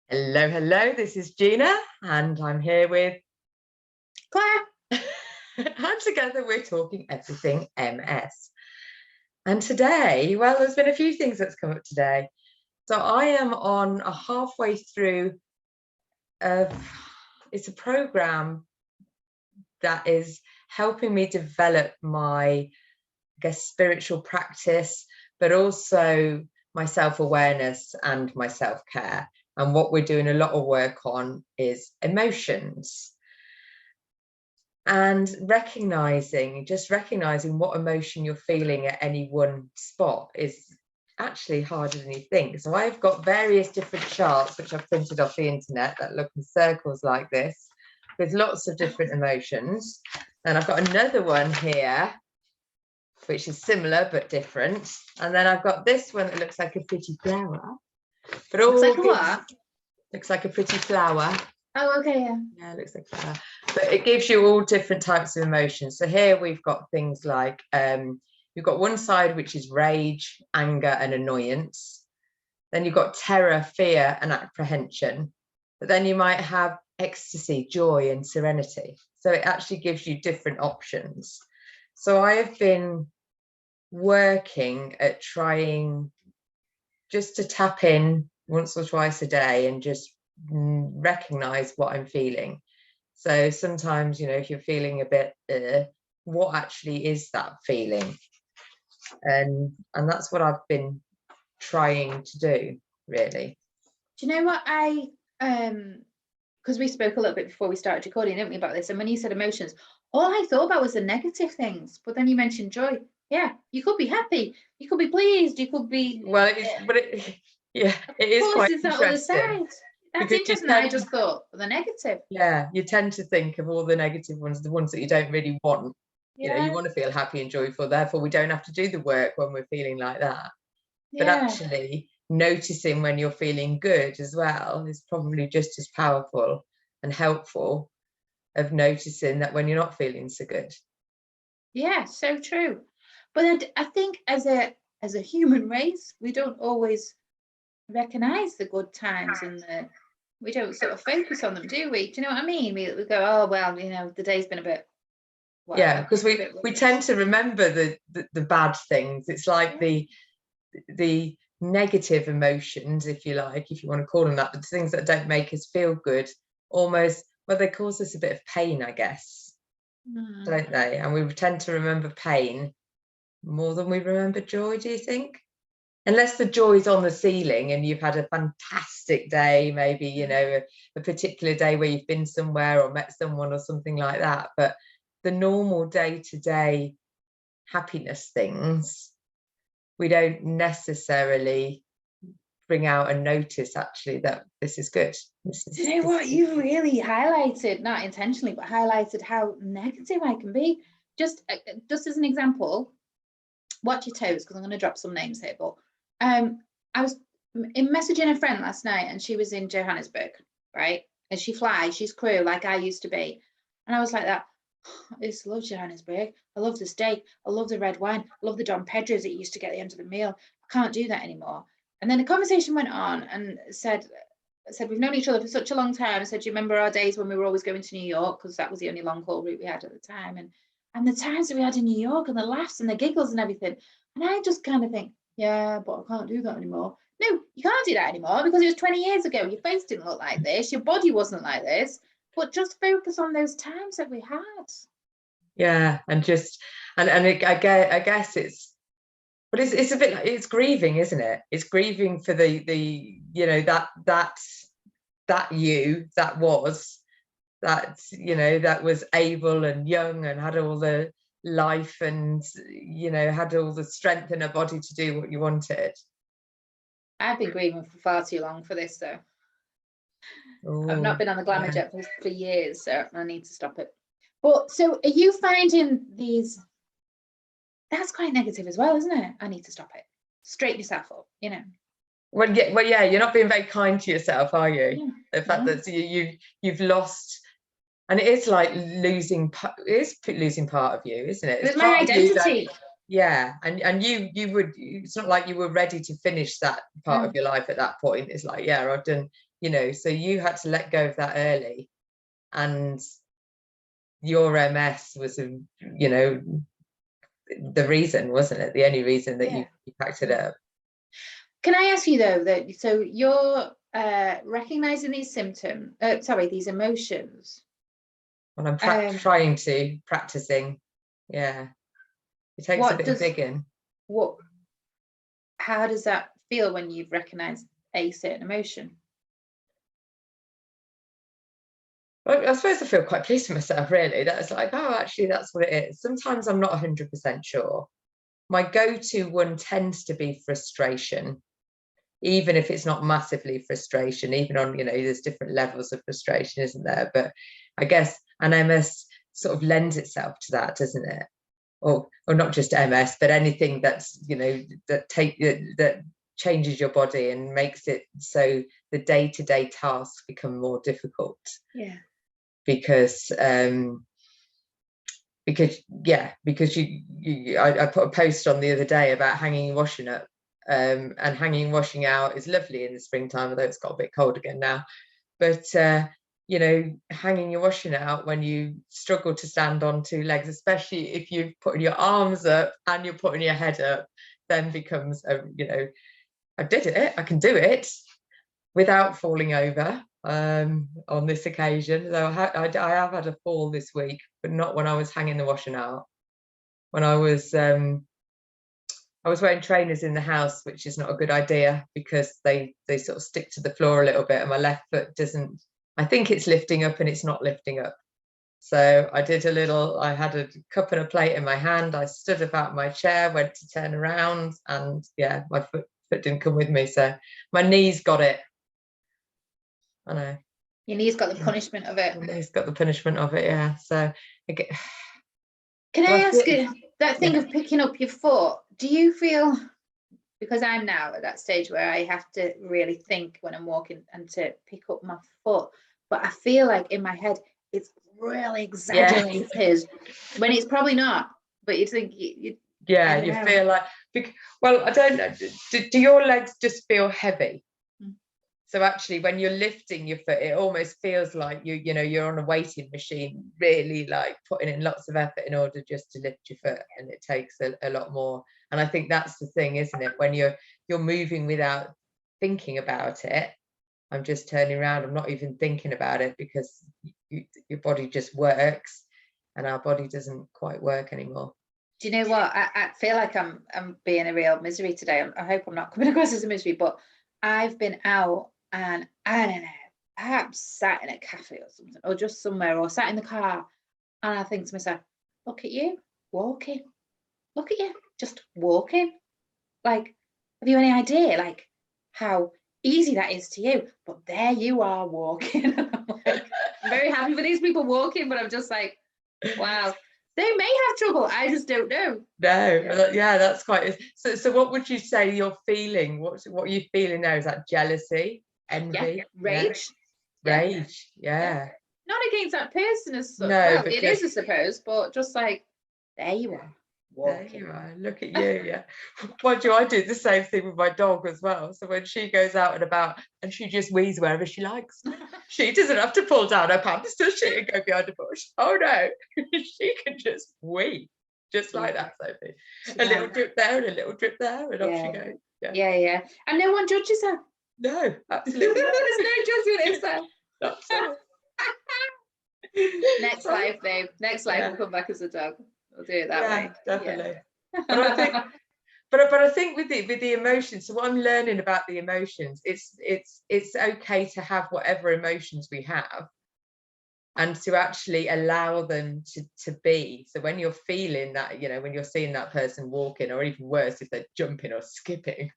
Hello, hello, this is Gina and I'm here with Claire. and together we're talking everything MS. And today, well, there's been a few things that's come up today. So I am on a halfway through it's a program that is helping me develop my, I guess, spiritual practice, but also my self-awareness and my self-care. And what we're doing a lot of work on is emotions. And recognizing what emotion you're feeling at any one spot is actually harder than you think. So I've got various different charts, which I've printed off the internet, that look in circles like this, with lots of different emotions. And I've got another one here, which is similar but different. And then I've got this one that looks like a pretty flower. But all looks like a what? Looks like a pretty flower. Oh, okay, yeah. Yeah, it looks like a flower. But it gives you all different types of emotions. So here we've got things like, you've got one side, which is rage, anger, and annoyance. Then you've got terror, fear, and apprehension. But then you might have ecstasy, joy, and serenity. So it actually gives you different options. So I have been working at trying just to tap in once or twice a day and just recognize what I'm feeling. So sometimes, if you're feeling a bit, what actually is that feeling? And that's what I've been trying to do, really. Do you know what because we spoke a little bit before we started recording, didn't we, about this? And when you said emotions, all I thought about was the negative things. But then you mentioned joy. Yeah, you could be happy, you could be pleased, you could be. Well, it is quite interesting. That's interesting. I just thought the negative. Yeah, you tend to think of all the negative ones, the ones that you don't really want. Yeah. You want to feel happy and joyful, therefore we don't have to do the work when we're feeling like that. Yeah. But actually noticing when you're feeling good as well is probably just as powerful and helpful of noticing that when you're not feeling so good. Yeah, so true. But I think as a human race, we don't always recognize the good times and we don't sort of focus on them, do we? Do you know what I mean? We go, oh well, the day's been a bit. Whatever. Yeah, because we tend to remember the bad things. It's like the negative emotions, if you like, if you want to call them that, but the things that don't make us feel good, almost, well, they cause us a bit of pain, I guess, don't they? And we tend to remember pain more than we remember joy, do you think? Unless the joy's on the ceiling and you've had a fantastic day, maybe, a particular day where you've been somewhere or met someone or something like that. But the normal day-to-day happiness things, we don't necessarily bring out and notice actually that this is good. Do you know what? You really highlighted, not intentionally, but highlighted how negative I can be. Just as an example, watch your toes, because I'm going to drop some names here, but I was messaging a friend last night and she was in Johannesburg, right? And she flies, she's crew like I used to be. And I was like that, I used to love Johannesburg. I love the steak. I love the red wine. I love the Dom Pedros that you used to get at the end of the meal. I can't do that anymore. And then the conversation went on and said, we've known each other for such a long time. I said, do you remember our days when we were always going to New York? Because that was the only long haul route we had at the time. And the times that we had in New York and the laughs and the giggles and everything. And I just kind of think, yeah, but I can't do that anymore. No, you can't do that anymore because it was 20 years ago. Your face didn't look like this. Your body wasn't like this. But just focus on those times that we had. Yeah, and I guess it's, but it's a bit like, it's grieving, isn't it? It's grieving for the that you that was that was able and young and had all the life and had all the strength in her body to do what you wanted. I've been grieving for far too long for this though. I've not been on the glamour jet for years, so I need to stop it. But so are you finding these, that's quite negative as well, isn't it? I need to stop it. Straighten yourself up, Well, yeah, you're not being very kind to yourself, are you? Yeah. The fact that you've lost, and it is like losing part of you, isn't it? It's my identity. And you would, it's not like you were ready to finish that part of your life at that point. It's like, yeah, I've done you know, so you had to let go of that early, and your MS was, you know, the reason, wasn't it? The only reason that you packed it up. Can I ask you though, that so you're recognizing these symptoms, these emotions? Well, I'm practicing. Yeah, it takes a bit of digging. How does that feel when you've recognized a certain emotion? Well, I suppose I feel quite pleased with myself, really. That's like, oh, actually, that's what it is. Sometimes I'm not 100% sure. My go-to one tends to be frustration, even if it's not massively frustration, even on, you know, there's different levels of frustration, isn't there? But I guess an MS sort of lends itself to that, doesn't it? Or not just MS, but anything that's, you know, that changes your body and makes it so the day-to-day tasks become more difficult. Yeah. Because I put a post on the other day about hanging and washing up, and hanging and washing out is lovely in the springtime, although it's got a bit cold again now. But you know, hanging your washing out when you struggle to stand on two legs, especially if you're putting your arms up and you're putting your head up, then becomes you know, I did it, I can do it without falling over. On this occasion, though I have had a fall this week, but not when I was hanging the washing out. When I was wearing trainers in the house, which is not a good idea because they sort of stick to the floor a little bit, and my left foot doesn't. I think it's lifting up, and it's not lifting up. So I did I had a cup and a plate in my hand. I stood up out of my chair, went to turn around, and yeah, my foot didn't come with me. So my knees got it. I know. Your knee's got the punishment of it. My knee's got the punishment of it, yeah. So can I ask you that thing of picking up your foot? Do you feel, because I'm now at that stage where I have to really think when I'm walking and to pick up my foot, but I feel like in my head it's really exaggerated when it's probably not, but you think you feel like, well, I don't know, do your legs just feel heavy? So actually, when you're lifting your foot, it almost feels like you know, you're on a weighting machine, really like putting in lots of effort in order just to lift your foot, and it takes a lot more. And I think that's the thing, isn't it? When you're moving without thinking about it, I'm just turning around, I'm not even thinking about it, because your body just works, and our body doesn't quite work anymore. Do you know what? I feel like I'm being a real misery today. I hope I'm not coming across as a misery, but I've been out and I don't know, perhaps sat in a cafe or something, or just somewhere, or sat in the car, and I think to myself, look at you walking, look at you just walking. Like, have you any idea like how easy that is to you? But there you are walking. I'm very happy for these people walking, but I'm just like, wow, they may have trouble, I just don't know. No, yeah, that's quite. So what would you say you're feeling? What are you feeling now? Is that jealousy, envy, rage? Rage, yeah. Not against that person as such. No, well, it is, I suppose, but just like, there you are. Walking. There you are. Look at you, yeah. Mind you, I do the same thing with my dog as well. So when she goes out and about, and she just wheezes wherever she likes, she doesn't have to pull down her pants, does she, and go behind a bush? Oh no, she can just wee, just like that, Sophie. A little drip there and a little drip there, and off she goes. Yeah. And no one judges her. No, absolutely. There's no judgment, is there? Absolutely. Next life, babe. Next life, we'll come back as a dog. We'll do it that way. Definitely. Yeah. But I think, but I think with the emotions. So what I'm learning about the emotions, it's okay to have whatever emotions we have, and to actually allow them to be. So when you're feeling that, you know, when you're seeing that person walking, or even worse, if they're jumping or skipping,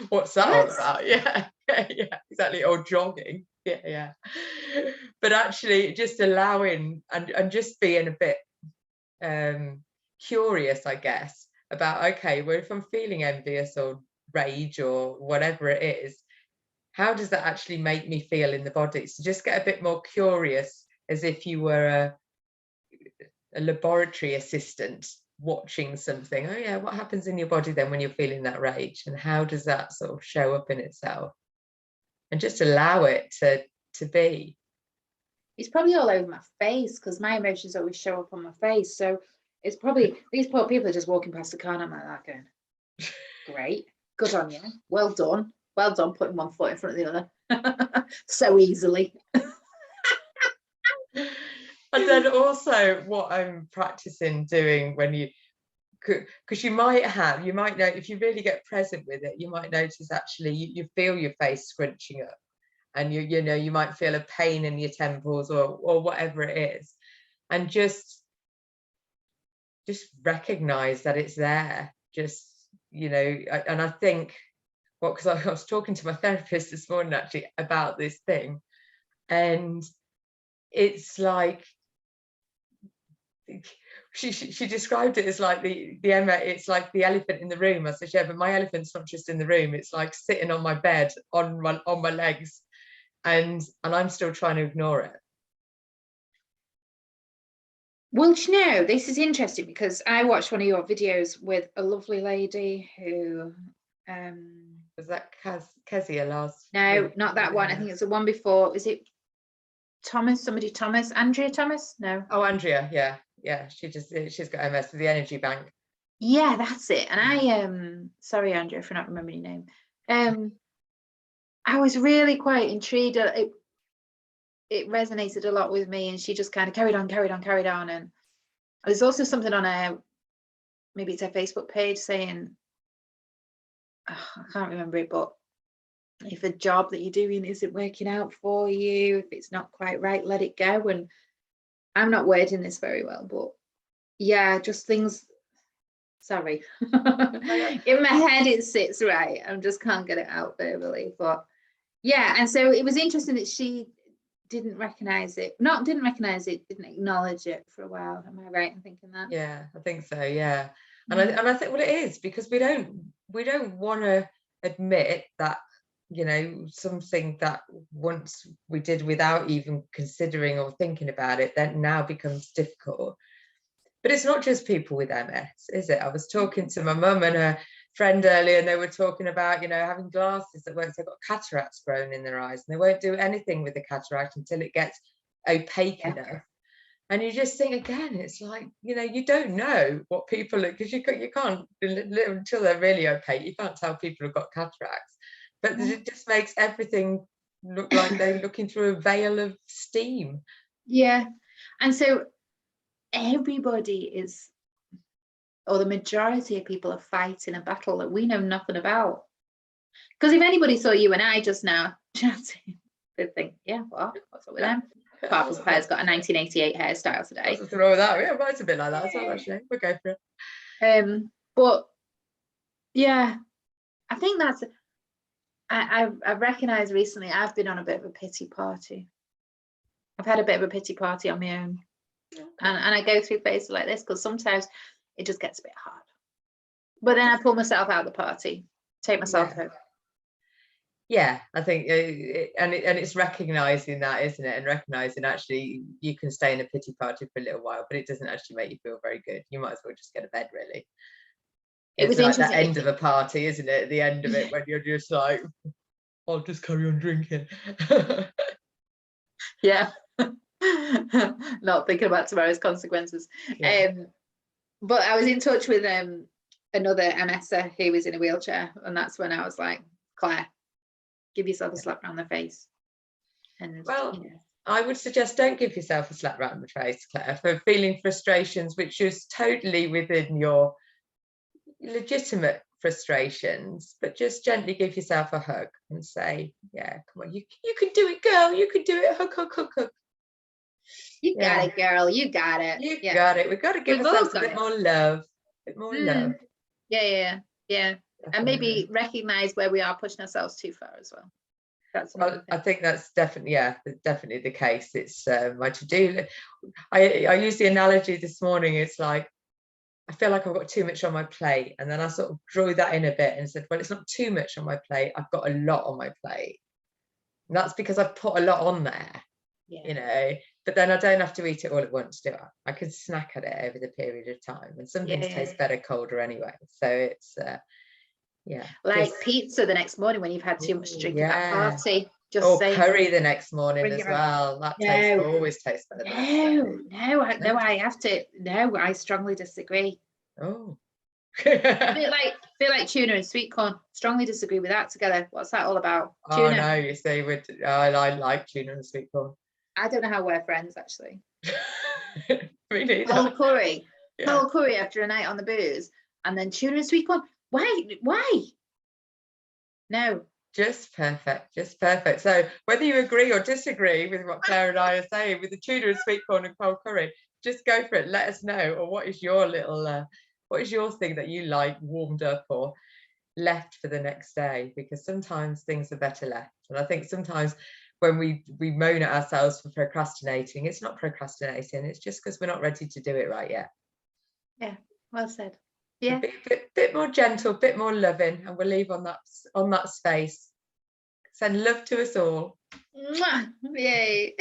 what's that all about? Yeah, exactly. Or jogging. Yeah. But actually, just allowing and just being a bit curious, I guess, about, okay, well, if I'm feeling envious or rage or whatever it is, how does that actually make me feel in the body? So just get a bit more curious, as if you were a laboratory assistant watching something. Oh yeah, what happens in your body then when you're feeling that rage, and how does that sort of show up in itself? and just allow it to be. It's probably all over my face because my emotions always show up on my face. So it's probably these poor people are just walking past the car and I'm like that going, great, good on you, well done, putting one foot in front of the other so easily. And then also what I'm practicing doing when you, because you might know, if you really get present with it, you might notice actually you feel your face scrunching up, and you know, you might feel a pain in your temples or whatever it is, and just recognize that it's there. Just, you know, and I think because I was talking to my therapist this morning actually about this thing, and it's like she described it as like the it's like the elephant in the room. I said, yeah, but my elephant's not just in the room, it's like sitting on my bed on my legs, and I'm still trying to ignore it. Well, you know, this is interesting because I watched one of your videos with a lovely lady who was that Kezia last? No, week? not that one. I think it's the one before. Is it Thomas? Andrea Thomas? No. Oh, Andrea, yeah, she's got MS with the energy bank. Yeah, that's it. And I sorry, Andrea, for not remembering your name. I was really quite intrigued. It resonated a lot with me, and she just kind of carried on. And there's also something on maybe it's her Facebook page saying, I can't remember it, but if a job that you're doing isn't working out for you, if it's not quite right, let it go. And I'm not wording this very well, but yeah, just things. Sorry. In my head it sits right. I just can't get it out verbally. But yeah, and so it was interesting that she didn't acknowledge it, didn't acknowledge it for a while. Am I right in thinking that? Yeah, I think so, yeah. And I think, well, it is because we don't want to admit that, you know, something that once we did without even considering or thinking about it, then now becomes difficult. But it's not just people with MS, is it? I was talking to my mum and her friend earlier, and they were talking about, you know, having glasses that work. They've got cataracts growing in their eyes, and they won't do anything with the cataract until it gets opaque enough. And you just think, again, it's like, you know, you don't know what people are, because you can't, until they're really opaque, you can't tell people have got cataracts. But it just makes everything look like they're looking through a veil of steam. Yeah. And so everybody is, or the majority of people are fighting a battle that we know nothing about. Because if anybody saw you and I just now chatting, they'd think, yeah, what's up with them? Apart from Claire's got a 1988 hairstyle today. What's wrong with that? Yeah, mine's a bit like that as well, actually. We'll go for it. But yeah, I think that's, I've recognised recently I've been on a bit of a pity party. I've had a bit of a pity party on my own. Okay. And I go through phases like this because sometimes it just gets a bit hard. But then I pull myself out of the party, take myself home. Yeah, I think, and it's recognizing that, isn't it? And recognizing actually you can stay in a pity party for a little while, but it doesn't actually make you feel very good. You might as well just go to bed, really. It was like the end of a party, isn't it? At the end of it, when you're just like, I'll just carry on drinking. Yeah. Not thinking about tomorrow's consequences. Yeah. But I was in touch with another MSer who was in a wheelchair, and that's when I was like, Claire, give yourself a slap around the face. And well, you know. I would suggest don't give yourself a slap around the face, Claire, for feeling frustrations which is totally within your legitimate frustrations, but just gently give yourself a hug and say, yeah, come on, you can do it, girl, you can do it. Hug. You got it, girl, you got it. You got it. We've got to give ourselves a bit more love. Love. Yeah. Definitely. And maybe recognize where we are pushing ourselves too far as well. Well, I think that's definitely the case. It's my to-do. I used the analogy this morning. It's like I feel like I've got too much on my plate, and then I sort of drew that in a bit and said, well, it's not too much on my plate. I've got a lot on my plate, and that's because I've put a lot on there. You know, but then I don't have to eat it all at once, do I? I can snack at it over the period of time, and some things taste better colder anyway. So it's like pizza the next morning when you've had too much to drink at that party. Just Or saying. curry the next morning Bring as it on. well. That always tastes better. No, I have to. No, I strongly disagree. Oh. Bit like tuna and sweet corn. Strongly disagree with that together. What's that all about? Oh Tuna. no, you see, I like tuna and sweet corn. I don't know how we're friends actually. Me neither. Whole curry. Yeah. Whole curry after a night on the booze, and then tuna and sweet corn. Why? No. Just perfect, just perfect. So whether you agree or disagree with what Claire and I are saying with the tuna and sweet corn and cold curry, just go for it. Let us know. Or what is your little, what is your thing that you like warmed up or left for the next day? Because sometimes things are better left. And I think sometimes when we moan at ourselves for procrastinating, it's not procrastinating. It's just because we're not ready to do it right yet. Yeah, well said. Yeah. A bit more gentle, a bit more loving, and we'll leave on that space. Send love to us all. Mwah! Yay.